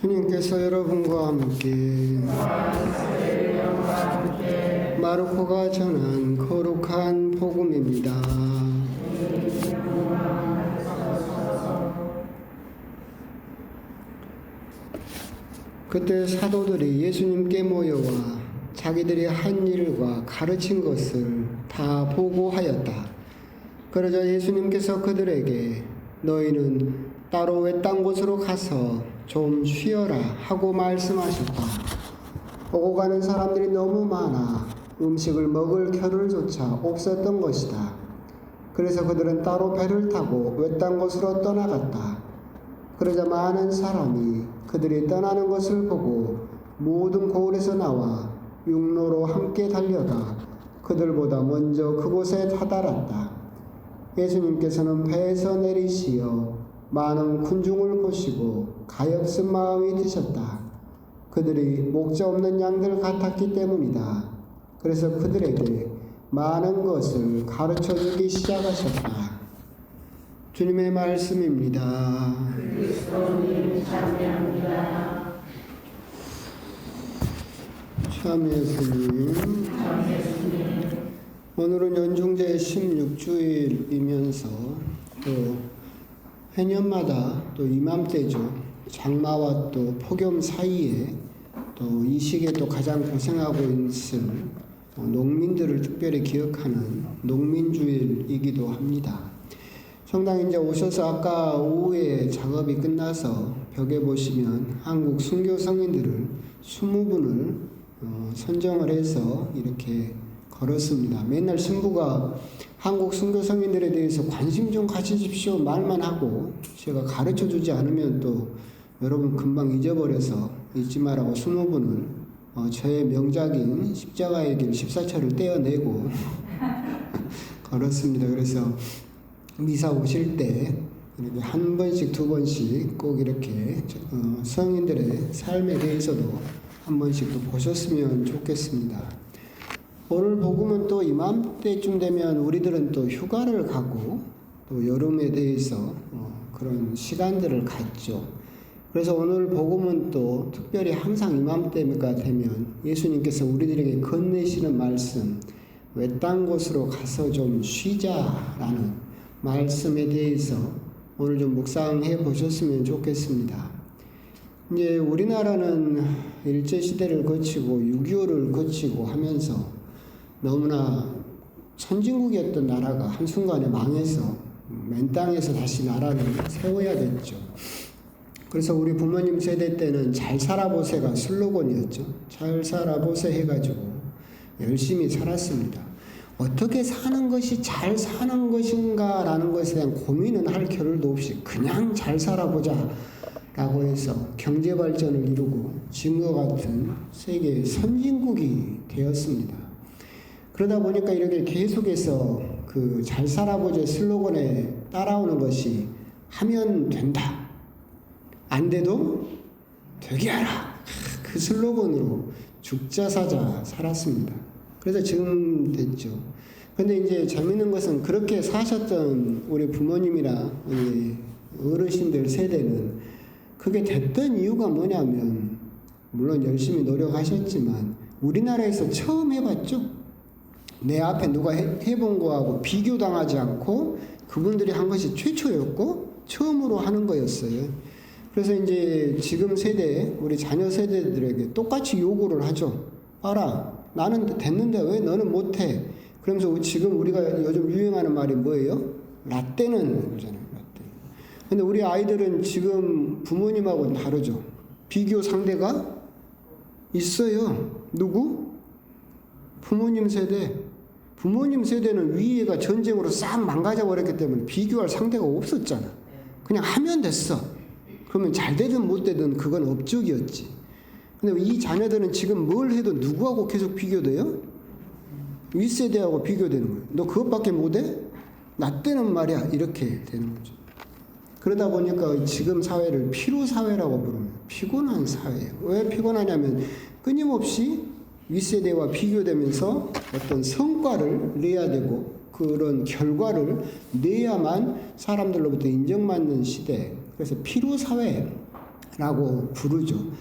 주님께서 여러분과 함께 마르코가 전한 거룩한 복음입니다. 그때 사도들이 예수님께 모여와 자기들이 한 일과 가르친 것을 다 보고하였다. 그러자 예수님께서 그들에게 너희는 따로 외딴 곳으로 가서 좀 쉬어라 하고 말씀하셨다. 오고 가는 사람들이 너무 많아 음식을 먹을 겨를조차 없었던 것이다. 그래서 그들은 따로 배를 타고 외딴 곳으로 떠나갔다. 그러자 많은 사람이 그들이 떠나는 것을 보고 모든 고을에서 나와 육로로 함께 달려가 그들보다 먼저 그곳에 다다랐다. 예수님께서는 배에서 내리시어 많은 군중을 보시고 가엾은 마음이 드셨다. 그들이 목자 없는 양들 같았기 때문이다. 그래서 그들에게 많은 것을 가르쳐 주기 시작하셨다. 주님의 말씀입니다. 그리스도님 찬양합니다. 참 예수님. 오늘은 연중제 16주일이면서 또 해년마다 또 이맘때죠. 장마와 또 폭염 사이에 또 이 시기에 또 가장 고생하고 있는 농민들을 특별히 기억하는 농민주일이기도 합니다. 성당 이제 오셔서 아까 오후에 작업이 끝나서 벽에 보시면 한국 순교 성인들을 20분을 선정을 해서 이렇게 걸었습니다. 맨날 신부가 한국 순교 성인들에 대해서 관심 좀 가지십시오 말만 하고 제가 가르쳐 주지 않으면 또 여러분 금방 잊어버려서 잊지 말라고 20분을 저의 명작인 십자가의 길 14차를 떼어내고 걸었습니다. 그래서 미사 오실 때 이렇게 한 번씩 두 번씩 꼭 이렇게 성인들의 삶에 대해서도 한 번씩 또 보셨으면 좋겠습니다. 오늘 복음은 또 이맘때쯤 되면 우리들은 또 휴가를 가고 또 여름에 대해서 그런 시간들을 갖죠. 그래서 오늘 복음은 또 특별히 항상 이맘때가 되면 예수님께서 우리들에게 건네시는 말씀, 외딴 곳으로 가서 좀 쉬자라는 말씀에 대해서 오늘 좀 묵상해 보셨으면 좋겠습니다. 이제 우리나라는 일제시대를 거치고 6.25를 거치고 하면서 너무나 선진국이었던 나라가 한순간에 망해서 맨 땅에서 다시 나라를 세워야 됐죠. 그래서 우리 부모님 세대 때는 잘 살아보세가 슬로건이었죠. 잘 살아보세 해가지고 열심히 살았습니다. 어떻게 사는 것이 잘 사는 것인가 라는 것에 대한 고민은 할 겨를도 없이 그냥 잘 살아보자 라고 해서 경제발전을 이루고 지금과 같은 세계 선진국이 되었습니다. 그러다 보니까 이렇게 계속해서 그 잘 살아보자 슬로건에 따라오는 것이 하면 된다. 안 돼도 되게 하라. 그 슬로건으로 죽자 사자 살았습니다. 그래서 지금 됐죠. 근데 이제 재밌는 것은 그렇게 사셨던 우리 부모님이나 우리 어르신들 세대는 그게 됐던 이유가 뭐냐면 물론 열심히 노력하셨지만 우리나라에서 처음 해봤죠. 내 앞에 누가 해본 거하고 비교당하지 않고 그분들이 한 것이 최초였고 처음으로 하는 거였어요. 그래서 이제 지금 세대, 우리 자녀 세대들에게 똑같이 요구를 하죠. 봐라, 나는 됐는데 왜 너는 못해? 그러면서 지금 우리가 요즘 유행하는 말이 뭐예요? 라떼는 그러잖아요. 라떼. 근데 우리 아이들은 지금 부모님하고는 다르죠. 비교 상대가 있어요. 누구? 부모님 세대. 부모님 세대는 위에가 전쟁으로 싹 망가져 버렸기 때문에 비교할 상대가 없었잖아. 그냥 하면 됐어. 그러면 잘 되든 못 되든 그건 업적이었지. 근데 이 자녀들은 지금 뭘 해도 누구하고 계속 비교돼요? 윗세대하고 비교되는 거예요. 너 그것밖에 못해? 나 때는 말이야. 이렇게 되는 거죠. 그러다 보니까 지금 사회를 피로사회라고 부릅니다. 피곤한 사회예요. 왜 피곤하냐면 끊임없이 윗세대와 비교되면서 어떤 성과를 내야 되고 그런 결과를 내야만 사람들로부터 인정받는 시대. 그래서 피로사회, 라고 부르죠.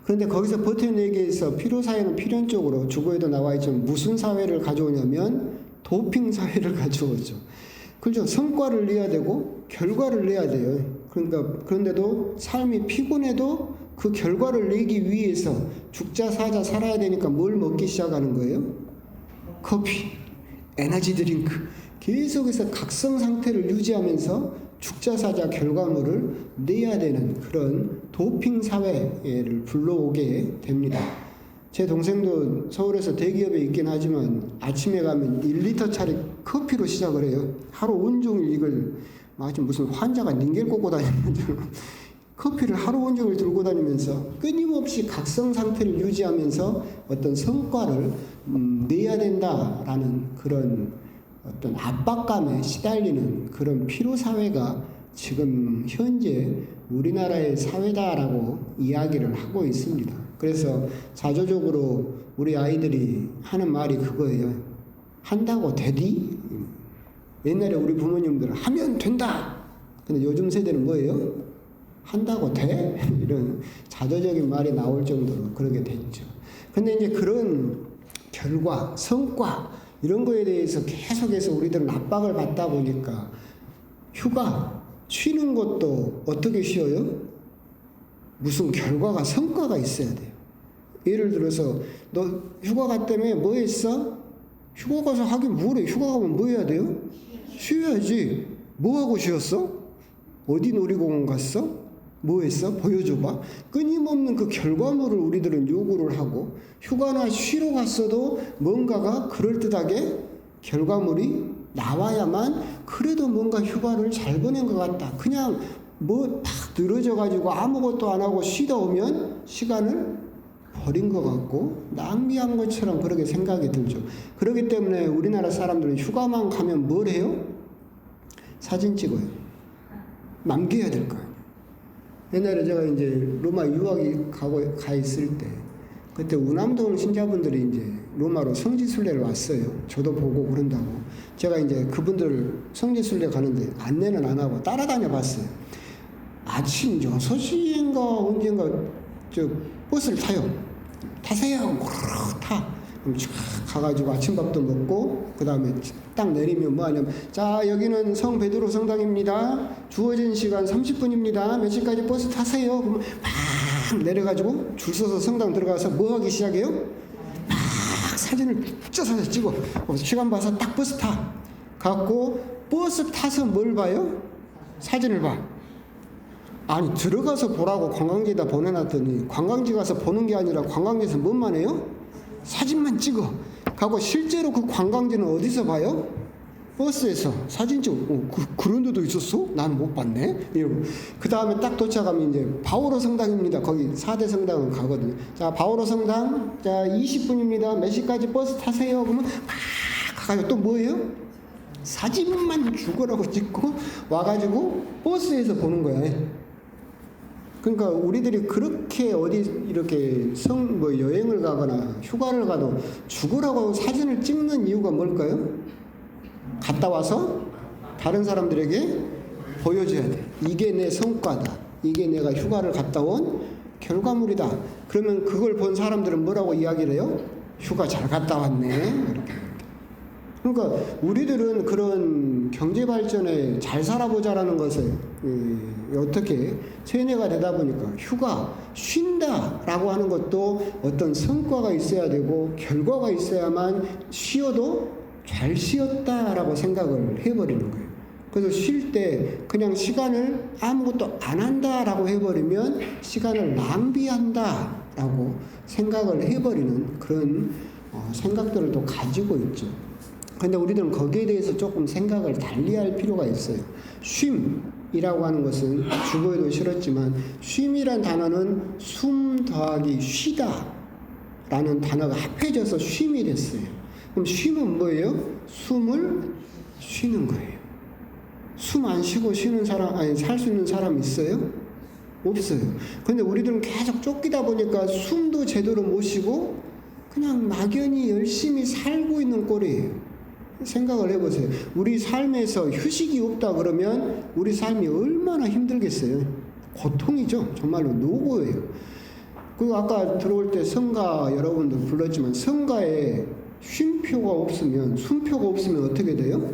그런데 거기서 버텨내기 위해서 필요사회는 필연적으로 주거에도 나와 있지만 무슨 사회를 가져오냐면 도핑 사회를 가져오죠. 그렇죠. 성과를 내야 되고 결과를 내야 돼요. 그러니까 그런데도 삶이 피곤해도 그 결과를 내기 위해서 죽자 사자 살아야 되니까 뭘 먹기 시작하는 거예요? 커피, 에너지 드링크. 계속해서 각성 상태를 유지하면서 죽자 사자 결과물을 내야 되는 그런 도핑 사회를 불러오게 됩니다. 제 동생도 서울에서 대기업에 있긴 하지만 아침에 가면 1리터짜리 커피로 시작을 해요. 하루 온종일 이걸 마치 무슨 환자가 닌겔 꽂고 다니는 것처럼 커피를 하루 온종일 들고 다니면서 끊임없이 각성 상태를 유지하면서 어떤 성과를 내야 된다라는 그런 어떤 압박감에 시달리는 그런 피로사회가 지금 현재 우리나라의 사회다라고 이야기를 하고 있습니다. 그래서 자조적으로 우리 아이들이 하는 말이 그거예요. 한다고 되디? 옛날에 우리 부모님들은 하면 된다! 근데 요즘 세대는 뭐예요? 한다고 돼? 이런 자조적인 말이 나올 정도로 그러게 됐죠. 근데 이제 그런 결과, 성과, 이런 거에 대해서 계속해서 우리들은 압박을 받다 보니까 휴가, 쉬는 것도 어떻게 쉬어요? 무슨 결과가, 성과가 있어야 돼요. 예를 들어서 너 휴가 갔다며 뭐 했어? 휴가 가서 하긴 뭐래? 휴가 가면 뭐 해야 돼요? 쉬어야지. 뭐 하고 쉬었어? 어디 놀이공원 갔어? 뭐 했어? 보여줘봐. 끊임없는 그 결과물을 우리들은 요구를 하고 휴가나 쉬러 갔어도 뭔가가 그럴듯하게 결과물이 나와야만 그래도 뭔가 휴가를 잘 보낸 것 같다. 그냥 뭐 팍 늘어져가지고 아무것도 안 하고 쉬다 오면 시간을 버린 것 같고 낭비한 것처럼 그렇게 생각이 들죠. 그렇기 때문에 우리나라 사람들은 휴가만 가면 뭘 해요? 사진 찍어요. 남겨야 될 거예요. 옛날에 제가 이제 로마 유학이 가 있을 때 그때 우남동 신자분들이 이제 로마로 성지순례를 왔어요. 저도 보고 그런다고. 제가 이제 그분들 성지순례 가는데 안내는 안 하고 따라다녀 봤어요. 아침 6시인가 언젠가 저 버스를 타요. 타세요. 타. 그럼 쫙 가가지고 아침밥도 먹고 그 다음에 딱 내리면 뭐 하냐면 자 여기는 성 베드로 성당입니다. 주어진 시간 30분입니다. 몇 시까지 버스 타세요. 그러면 막 내려가지고 줄 서서 성당 들어가서 뭐 하기 시작해요? 막 사진을 쫙 찍어. 시간 봐서 딱 버스 타. 갖고 버스 타서 뭘 봐요? 사진을 봐. 아니 들어가서 보라고 관광지에다 보내놨더니 관광지 가서 보는 게 아니라 관광지에서 뭔만 해요? 사진만 찍어. 가고 실제로 그 관광지는 어디서 봐요? 버스에서 사진 찍어. 그런 데도 있었어? 나는 못 봤네. 이러고. 그 다음에 딱 도착하면 이제 바오로 성당입니다. 거기 4대 성당을 가거든요. 자, 바오로 성당. 자, 20분입니다. 몇 시까지 버스 타세요? 그러면 막 가가지고 또 뭐예요? 사진만 죽으라고 찍고 와가지고 버스에서 보는 거야. 그러니까 우리들이 그렇게 어디 이렇게 여행을 가거나 휴가를 가도 죽으라고 사진을 찍는 이유가 뭘까요? 갔다 와서 다른 사람들에게 보여줘야 돼. 이게 내 성과다. 이게 내가 휴가를 갔다 온 결과물이다. 그러면 그걸 본 사람들은 뭐라고 이야기를 해요? 휴가 잘 갔다 왔네. 이렇게. 그러니까 우리들은 그런 경제 발전에 잘 살아보자라는 것을 어떻게 세뇌가 되다 보니까 휴가, 쉰다라고 하는 것도 어떤 성과가 있어야 되고 결과가 있어야만 쉬어도 잘 쉬었다라고 생각을 해버리는 거예요. 그래서 쉴 때 그냥 시간을 아무것도 안 한다라고 해버리면 시간을 낭비한다라고 생각을 해버리는 그런 생각들을 또 가지고 있죠. 근데 우리들은 거기에 대해서 조금 생각을 달리할 필요가 있어요. 쉼이라고 하는 것은 주거에도 실었지만 쉼이란 단어는 숨 더하기 쉬다 라는 단어가 합해져서 쉼이 됐어요. 그럼 쉼은 뭐예요? 숨을 쉬는 거예요. 숨 안 쉬고 쉬는 사람, 살 수 있는 사람 있어요? 없어요. 근데 우리들은 계속 쫓기다 보니까 숨도 제대로 못 쉬고 그냥 막연히 열심히 살고 있는 꼴이에요. 생각을 해보세요. 우리 삶에서 휴식이 없다 그러면 우리 삶이 얼마나 힘들겠어요. 고통이죠. 정말로 노고예요. 그리고 아까 들어올 때 성가 여러분들 불렀지만 성가에 쉼표가 없으면 숨표가 없으면 어떻게 돼요?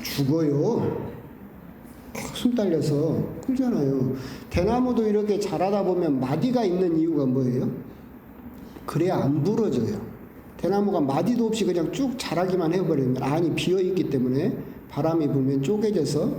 죽어요. 숨 딸려서 그러잖아요. 대나무도 이렇게 자라다 보면 마디가 있는 이유가 뭐예요? 그래야 안 부러져요. 대나무가 마디도 없이 그냥 쭉 자라기만 해버리면 안이 비어있기 때문에 바람이 불면 쪼개져서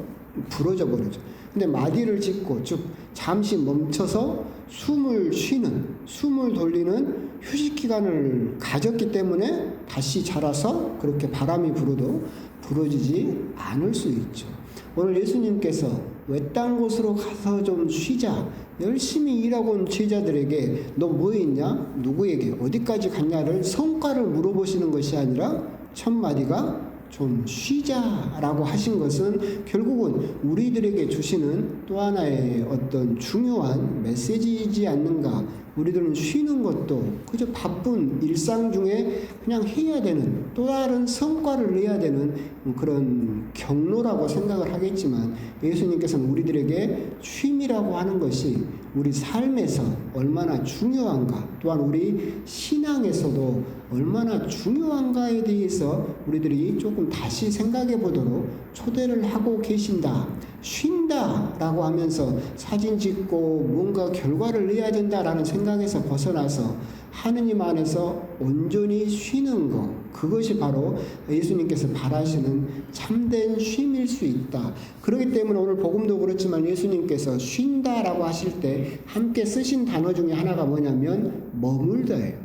부러져 버리죠. 근데 마디를 짚고 쭉 잠시 멈춰서 숨을 쉬는, 숨을 돌리는 휴식 기간을 가졌기 때문에 다시 자라서 그렇게 바람이 불어도 부러지지 않을 수 있죠. 오늘 예수님께서 외딴 곳으로 가서 좀 쉬자, 열심히 일하고 온 제자들에게 너 뭐 했냐? 누구에게 어디까지 갔냐를 성과를 물어보시는 것이 아니라 첫 마디가 좀 쉬자라고 하신 것은 결국은 우리들에게 주시는 또 하나의 어떤 중요한 메시지이지 않는가. 우리들은 쉬는 것도 그저 바쁜 일상 중에 그냥 해야 되는 또 다른 성과를 내야 되는 그런 경로라고 생각을 하겠지만 예수님께서는 우리들에게 쉼이라고 하는 것이 우리 삶에서 얼마나 중요한가, 또한 우리 신앙에서도 얼마나 중요한가에 대해서 우리들이 조금 다시 생각해 보도록 초대를 하고 계신다. 쉰다라고 하면서 사진 찍고 뭔가 결과를 내야 된다라는 생각에서 벗어나서 하느님 안에서 온전히 쉬는 것, 그것이 바로 예수님께서 바라시는 참된 쉼일 수 있다. 그렇기 때문에 오늘 복음도 그렇지만 예수님께서 쉰다라고 하실 때 함께 쓰신 단어 중에 하나가 뭐냐면 머물다예요.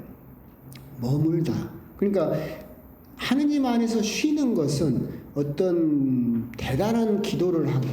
머물다. 그러니까 하느님 안에서 쉬는 것은 어떤 대단한 기도를 하고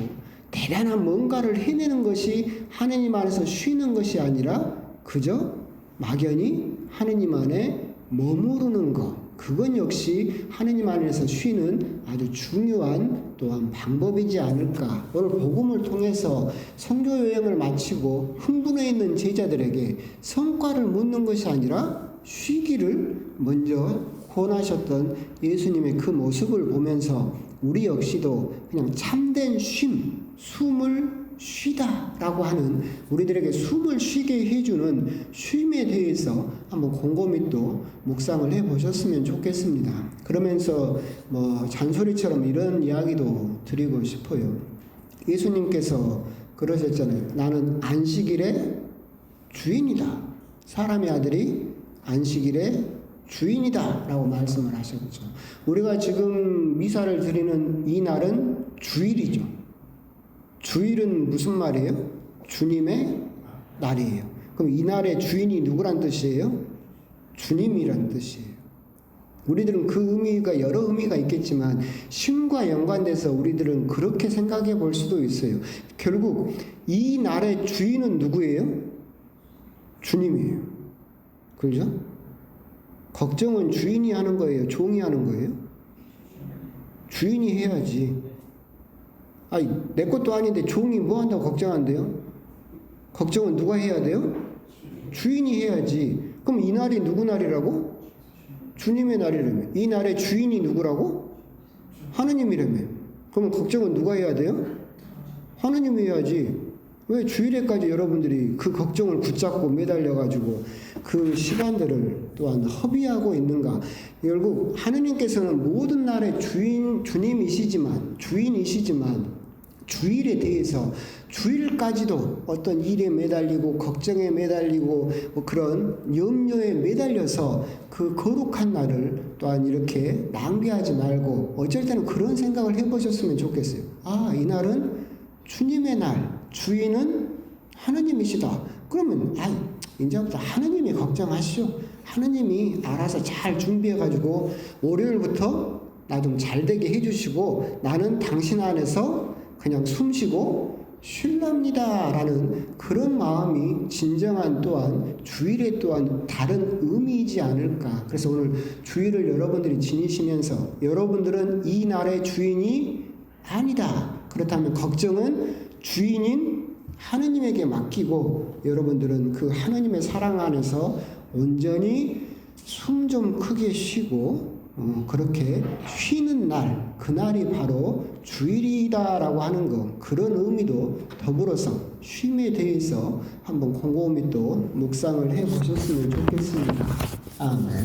대단한 뭔가를 해내는 것이 하느님 안에서 쉬는 것이 아니라 그저 막연히 하느님 안에 머무르는 것, 그건 역시 하느님 안에서 쉬는 아주 중요한 또한 방법이지 않을까. 오늘 복음을 통해서 선교 여행을 마치고 흥분해 있는 제자들에게 성과를 묻는 것이 아니라 쉬기를 먼저 권하셨던 예수님의 그 모습을 보면서 우리 역시도 그냥 참된 쉼, 숨을 쉬다라고 하는 우리들에게 숨을 쉬게 해주는 쉼에 대해서 한번 곰곰이 또 묵상을 해보셨으면 좋겠습니다. 그러면서 잔소리처럼 이런 이야기도 드리고 싶어요. 예수님께서 그러셨잖아요. 나는 안식일의 주인이다. 사람의 아들이 안식일의 주인이다 라고 말씀을 하셨죠. 우리가 지금 미사를 드리는 이 날은 주일이죠. 주일은 무슨 말이에요? 주님의 날이에요. 그럼 이 날의 주인이 누구란 뜻이에요? 주님이란 뜻이에요. 우리들은 그 의미가 여러 의미가 있겠지만 쉼과 연관돼서 우리들은 그렇게 생각해 볼 수도 있어요. 결국 이 날의 주인은 누구예요? 주님이에요. 그렇죠? 걱정은 주인이 하는 거예요? 종이 하는 거예요? 주인이 해야지. 아니, 내 것도 아닌데 종이 뭐 한다고 걱정한대요? 걱정은 누가 해야 돼요? 주인이 해야지. 그럼 이 날이 누구 날이라고? 주님의 날이라며. 이 날의 주인이 누구라고? 하느님이라며. 그러면 걱정은 누가 해야 돼요? 하느님이 해야지. 왜 주일에까지 여러분들이 그 걱정을 붙잡고 매달려가지고 그 시간들을 또한 허비하고 있는가? 결국 하느님께서는 모든 날의 주님이시지만, 주인이시지만 주일에 대해서 주일까지도 어떤 일에 매달리고 걱정에 매달리고 그런 염려에 매달려서 그 거룩한 날을 또한 이렇게 낭비하지 말고 어쩔 때는 그런 생각을 해보셨으면 좋겠어요. 아, 이 날은 주님의 날, 주인은 하느님이시다. 그러면 이제부터 하느님이 걱정하시죠. 하느님이 알아서 잘 준비해가지고 월요일부터 나 좀 잘되게 해주시고 나는 당신 안에서 그냥 숨쉬고 쉴랍니다 라는 그런 마음이 진정한 또한 주일에 또한 다른 의미이지 않을까. 그래서 오늘 주일을 여러분들이 지니시면서 여러분들은 이 날의 주인이 아니다. 그렇다면 걱정은 주인인 하느님에게 맡기고 여러분들은 그 하느님의 사랑 안에서 온전히 숨 좀 크게 쉬고 그렇게 쉬는 날, 그날이 바로 주일이다라고 하는 것, 그런 의미도 더불어서 쉼에 대해서 한번 곰곰이 또 묵상을 해 보셨으면 좋겠습니다. 아멘.